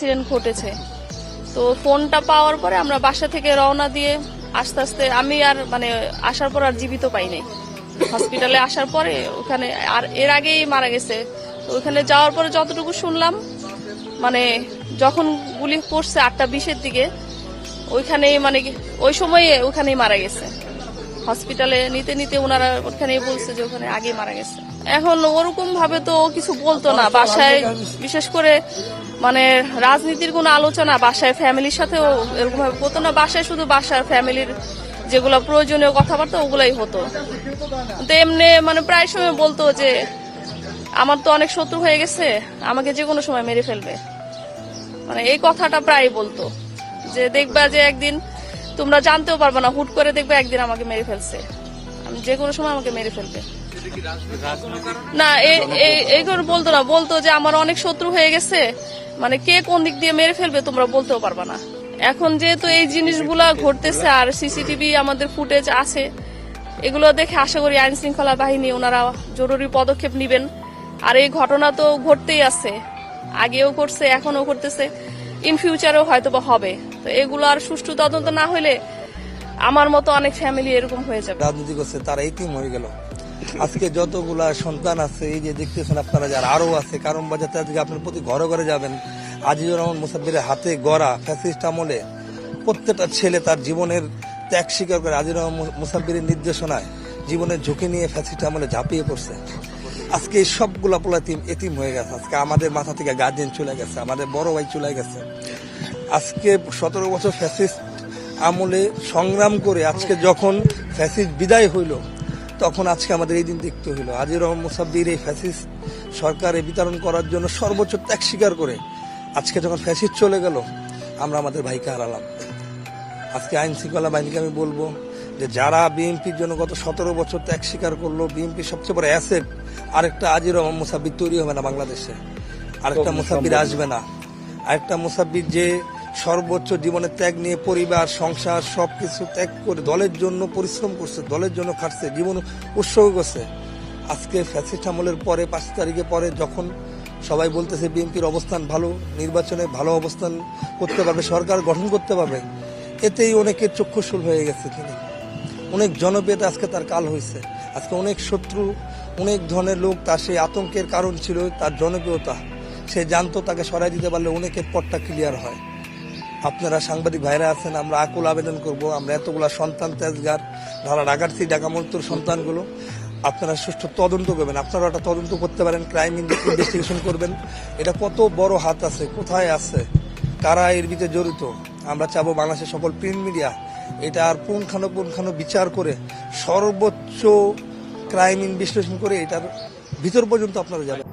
Accident ঘটেছে। তো ফোনটা পাওয়ার পরে আমরা বাসা থেকে রওনা দিয়ে আস্তে আস্তে আমি আর মানে আসার পর আর জীবিত পাই নাই। হসপিটালে আসার পরে ওখানে আর এর আগেই মারা গেছে। তো ওখানে যাওয়ার পরে যতটুকু শুনলাম মানে যখন গুলি পড়ছে 8:20-এর দিকে ওইখানেই মানে ওই সময়ে ওখানেই মারা গেছে। হসপিটালে নিতে নিতে ওনারা ওখানেই বলছে যে ওখানে আগে মারা গেছে। এখন ওরকম ভাবে তো কিছু বলতো না বাসায়, বিশেষ করে মানে রাজনীতির কোনো আলোচনা বাসায় ফ্যামিলির সাথেও এরকম ভাবে হতো না। বাসায় শুধু বাসার ফ্যামিলির যেগুলো প্রয়োজনীয় কথাবার্তা ওগুলাই হতো। তো এমনি মানে প্রায় সময় বলতো যে আমার তো অনেক শত্রু হয়ে গেছে, আমাকে যে কোনো সময় মেরে ফেলবে। মানে এই কথাটা প্রায় বলতো যে দেখবা যে একদিন তোমরা জানতেও পারবে না, হুট করে দেখবে একদিন আমাকে মেরে ফেলছে, আমি যে কোনো সময় আমাকে মেরে ফেলবে। না এই করে বলতো না, বলতো যে আমার অনেক শত্রু হয়ে গেছে, মানে কে কোন দিক দিয়ে মেরে ফেলবে তোমরা বলতেও পারবে না। এখন যেহেতু এই জিনিসগুলা ঘটতেছে আর সিসিটিভি আমাদের ফুটেজ আছে, এগুলো দেখে আশা করি আইন শৃঙ্খলা বাহিনী ওনারা জরুরি পদক্ষেপ নেবেন। আর এই ঘটনা তো ঘটতেই আছে, আগেও করছে, এখনো করতেছে, ইন ফিউচারেও হয়তো বা হবে। তো এগুলো আর সুষ্ঠু তদন্ত না হলে আমার মতো অনেক ফ্যামিলি এরকম হয়ে যাবে। রাজনীতি করছে তারা এতিম হয়ে গেল। আজকে যতগুলা সন্তান আছে এই যে দেখতেছেন আপনারা, যারা আরো আছে কারণ বাজাতে আজকে আপনার প্রতি ঘরে ঘরে যাবেন, আজিজুর রহমান মুসাব্বিরের হাতে গড়া ফ্যাসিস্ট আমলে প্রত্যেকটা ছেলে তার জীবনের ত্যাগ স্বীকার করে আজিজুর রহমান মুসাব্বিরের নির্দেশনায় জীবনের ঝুঁকি নিয়ে ফ্যাসিস্ট আমলে ঝাঁপিয়ে পড়ছে। আজকে এই সবগুলা পোলা এতিম হয়ে গেছে। আজকে আমাদের মাথা থেকে গার্জেন চলে গেছে, আমাদের বড় ভাই চলে গেছে। আজকে 17 বছর ফ্যাসিস্ট আমলে সংগ্রাম করে আজকে যখন ফ্যাসিস্ট বিদায় হইল, তখন আজকে আমাদের এই দিন দেখতে হইল। আজিজুর রহমান মুসাব্বির এই ফ্যাসিস্ট সরকারে বিতরণ করার জন্য সর্বোচ্চ ত্যাগ স্বীকার করে আজকে যখন ফ্যাসিস্ট চলে গেল, আমরা আমাদের ভাইকে হারালাম। আজকে আইন শৃঙ্খলা বাহিনীকে আমি বলবো যে যারা বিএনপির জন্য গত 17 বছর ত্যাগ স্বীকার করলো, বিএনপির সবচেয়ে বড় অ্যাসেট আরেকটা আজিজুর রহমান মুসাব্বির তৈরি হবে না বাংলাদেশে, আরেকটা মুসাব্বির আসবে না। আরেকটা মুসাব্বির যে সর্বোচ্চ জীবনের ত্যাগ নিয়ে পরিবার সংসার সবকিছু ত্যাগ করে দলের জন্য পরিশ্রম করছে, দলের জন্য খাটছে, জীবন উৎসর্গ করছে। আজকে ফ্যাসিস্ট আমলের পরে 5 তারিখে পরে যখন সবাই বলতেছে বিএনপির অবস্থান ভালো, নির্বাচনে ভালো অবস্থান করতে পারবে, সরকার গঠন করতে পারবে, এতেই অনেকের চক্ষুশূল হয়ে গেছে। তিনি অনেক জনপ্রিয়তা আজকে তার কাল হয়েছে। আজকে অনেক শত্রু, অনেক ধরনের লোক, তার সেই আতঙ্কের কারণ ছিল তার জনপ্রিয়তা। সে জানতো তাকে সরাই দিতে পারলে অনেকের পথটা ক্লিয়ার হয়। আপনারা সাংবাদিক ভাইরা আছেন, আমরা আকুল আবেদন করব, আমরা এতগুলা সন্তান তেজগার ধারা ডাকারসি ঢাকা মন্ত্রীর সন্তানগুলো আপনারা সুষ্ঠু তদন্ত করবেন। আপনারা একটা তদন্ত করতে পারেন, ক্রাইম ইনভেস্টিগেশন করবেন। এটা কত বড় হাত আছে, কোথায় আছে, কারা এর ভিতরে জড়িত। আমরা চাবো বাংলাদেশের সকল প্রিন্ট মিডিয়া এটা আর পুঙ্খানুপুঙ্খানু বিচার করে সর্বোচ্চ ক্রাইম ইনভেস্টিগেশন করে এটার ভিতর পর্যন্ত আপনারা যাবেন।